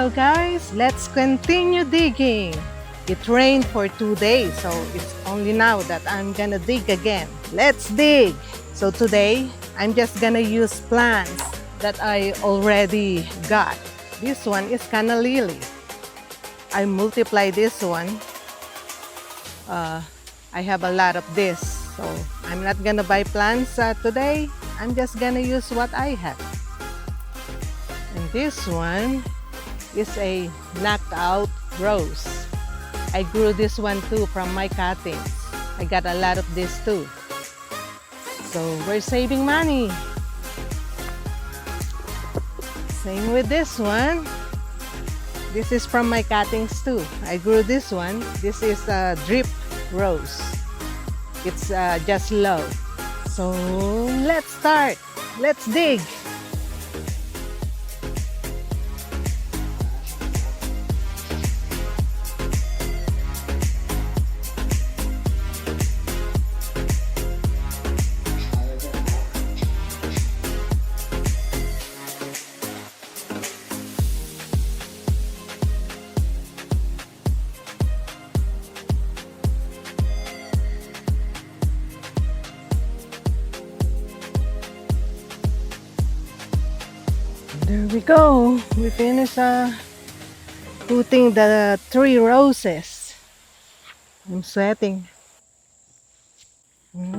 Hello guys, let's continue digging. It rained for 2 days, so it's only now that I'm gonna dig again. Let's dig! So today, I'm just gonna use plants that I already got. This one is canna lily. I multiply this one. I have a lot of this, so I'm not gonna buy plants today. I'm just gonna use what I have. And this one is a knockout rose. I grew this one too from my cuttings. I got a lot of this too. So we're saving money. Same with this one. This is from my cuttings too. I grew this one. This is a drip rose. It's just low. So let's start. Let's dig. There we go. We finished putting the 3 roses. I'm sweating.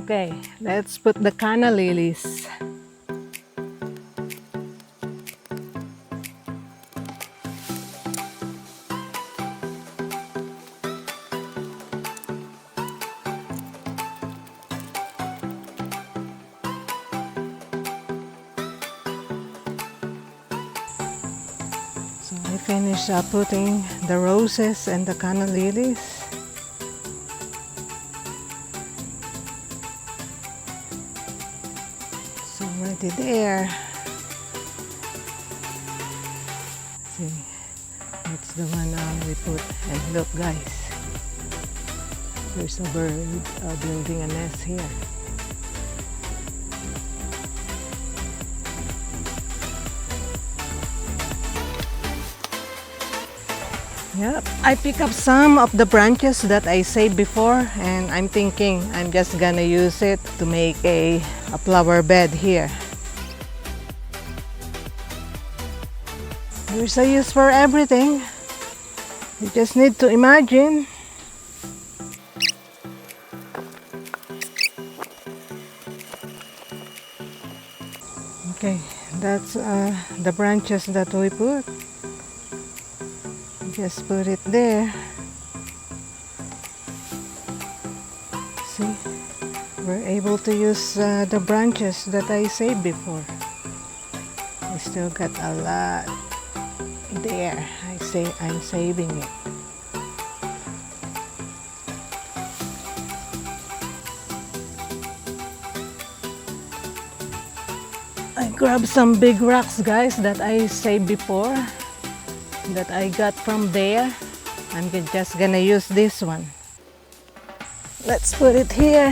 Okay, let's put the canna lilies. So I finished putting the roses and the canna lilies. So already there. See, that's the one we put. And look guys, there's a bird building a nest here. Yep, I pick up some of the branches that I saved before, and I'm thinking I'm just gonna use it to make a flower bed here. There's a use for everything. You just need to imagine. Okay, that's the branches that we put. Just put it there. See, we're able to use the branches that I saved before. I still got a lot there. I'm saving it. I grabbed some big rocks, guys, that I saved before, that I got from there. I'm just gonna use this one. Let's put it here.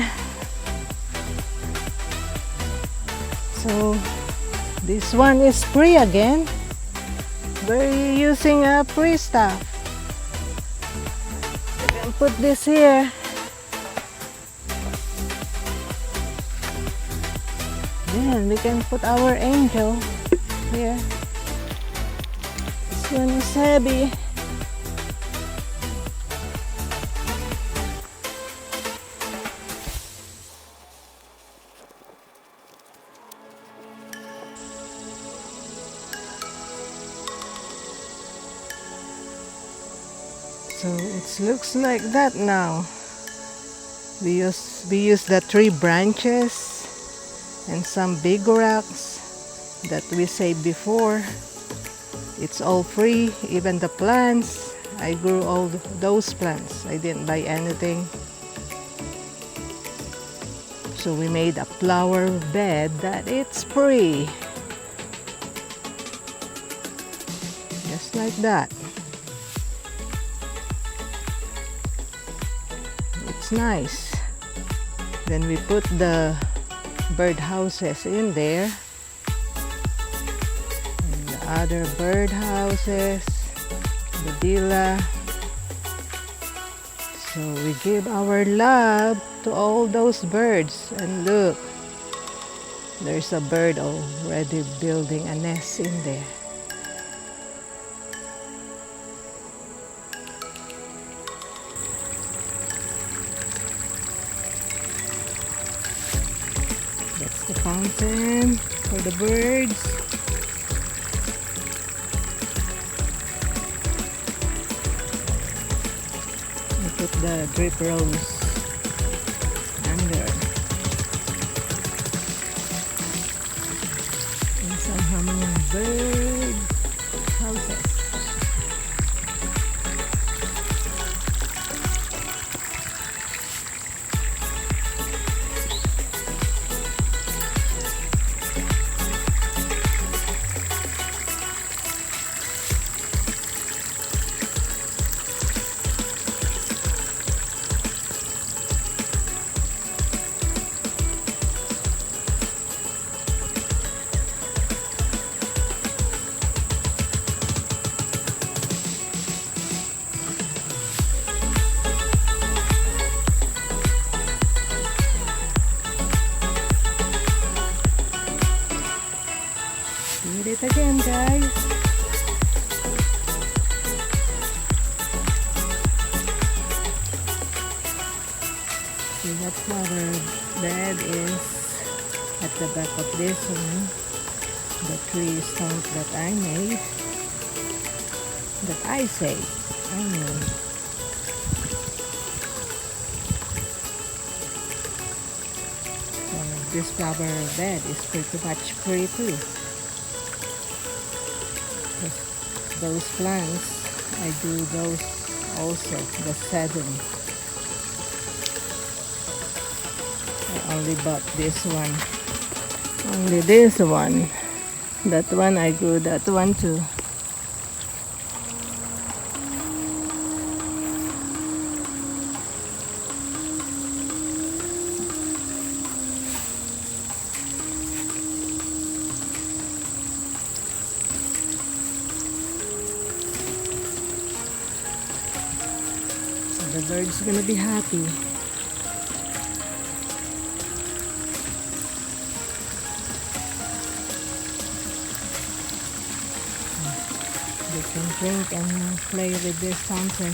So this one is free again. We're using free stuff. We can put this here. Then we can put our angel here. This one is heavy. So it looks like that now. We use the 3 branches and some big rocks that we saved before. It's all free, even the plants. I grew all those plants. I didn't buy anything. So we made a flower bed that it's free. Just like that. It's nice. Then we put the bird houses in there. And the other bird houses. the dila. So we give our love to all those birds. And look, there's a bird already building a nest in there. That's the fountain for the birds. Put the drip rose under. And some hummingbird houses. Do it again, guys. See what flower bed is at the back of this one. The tree stump that I made. That I say. I know. So this flower bed is pretty much free too. Those plants, I do those also, the 7. I only bought this one. Only this one. That one I do that one too. The bird's gonna be happy. They can drink and play with this fountain.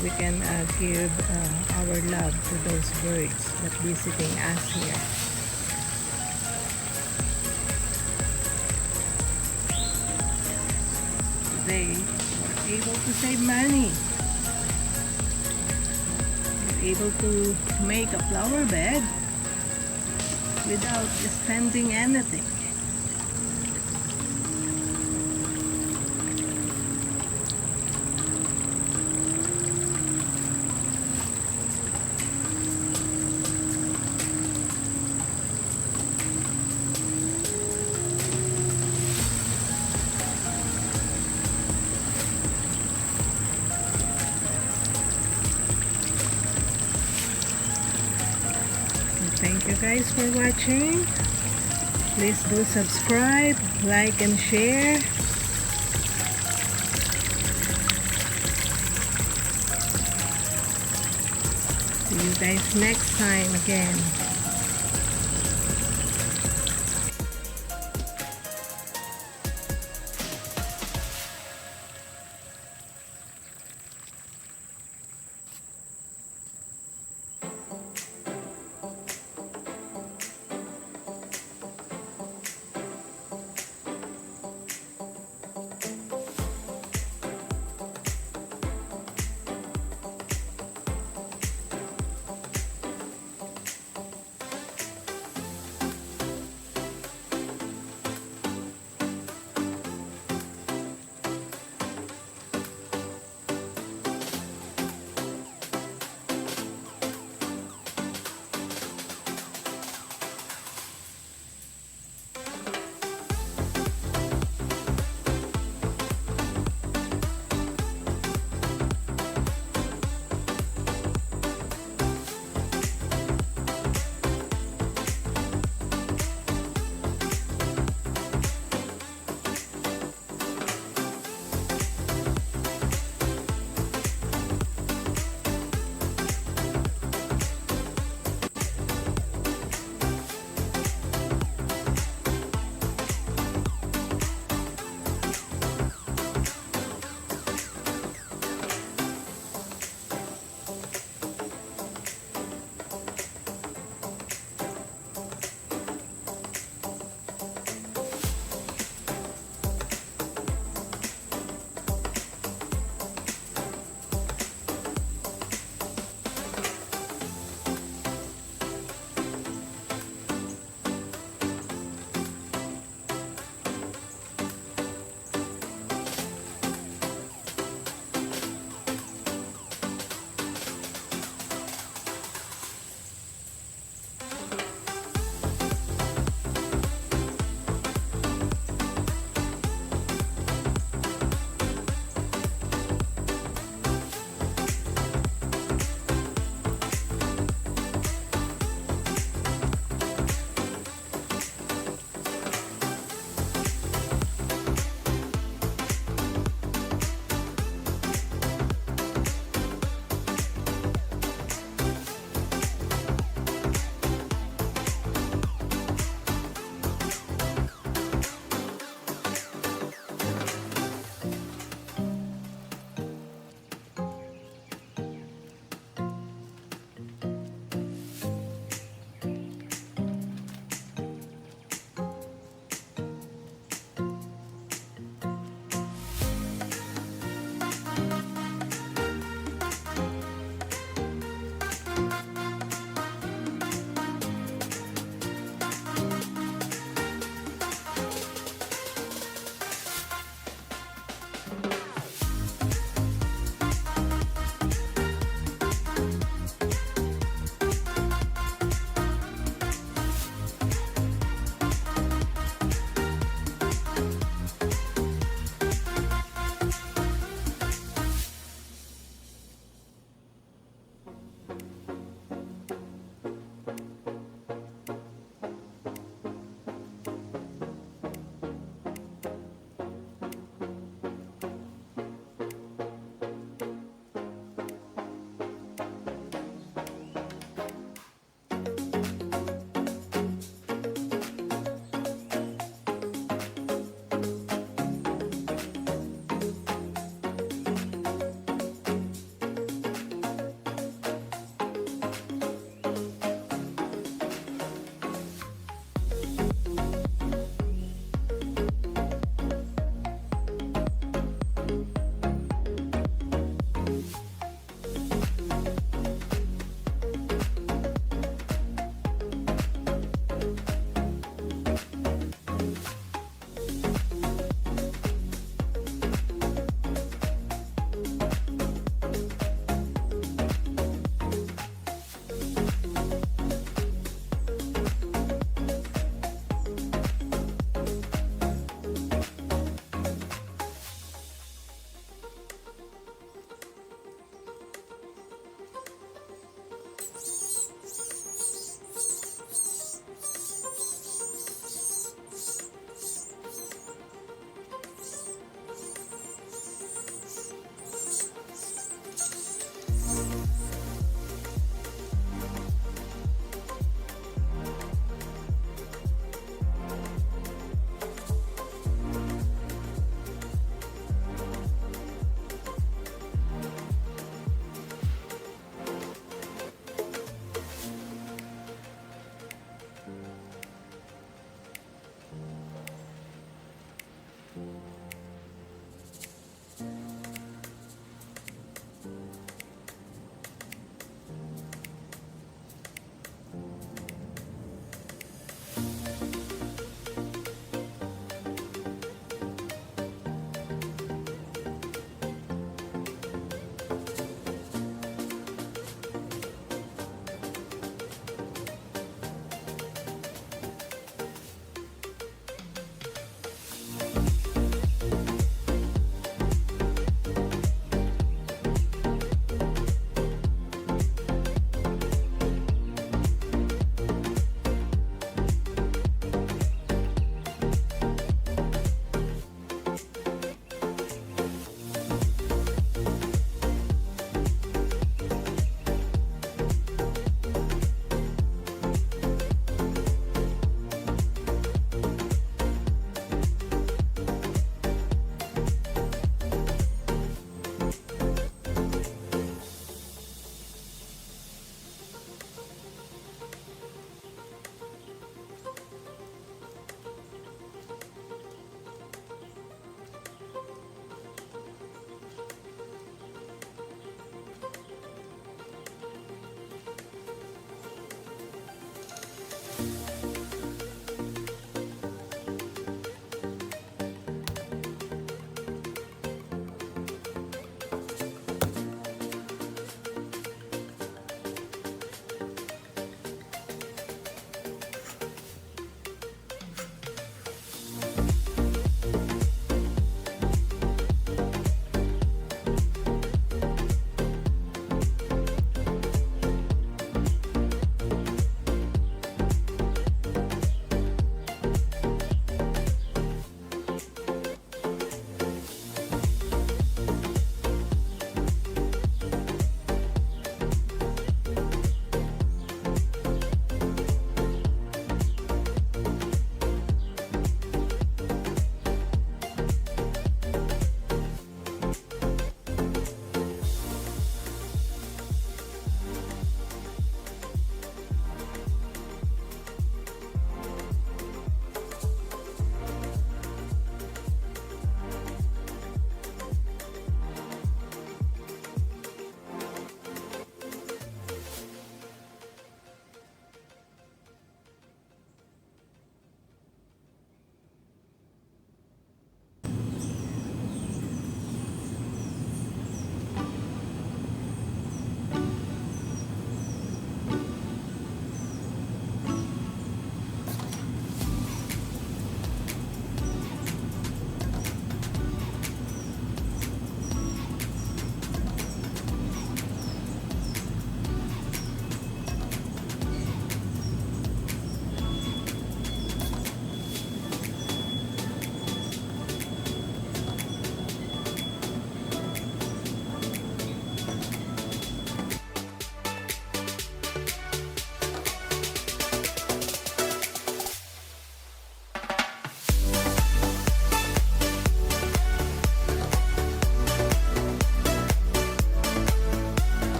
We can give our love to those birds that visiting us here. They were able to save money. They're able to make a flower bed without spending anything. Thank you guys for watching. Please do subscribe, like and share. See you guys next time again.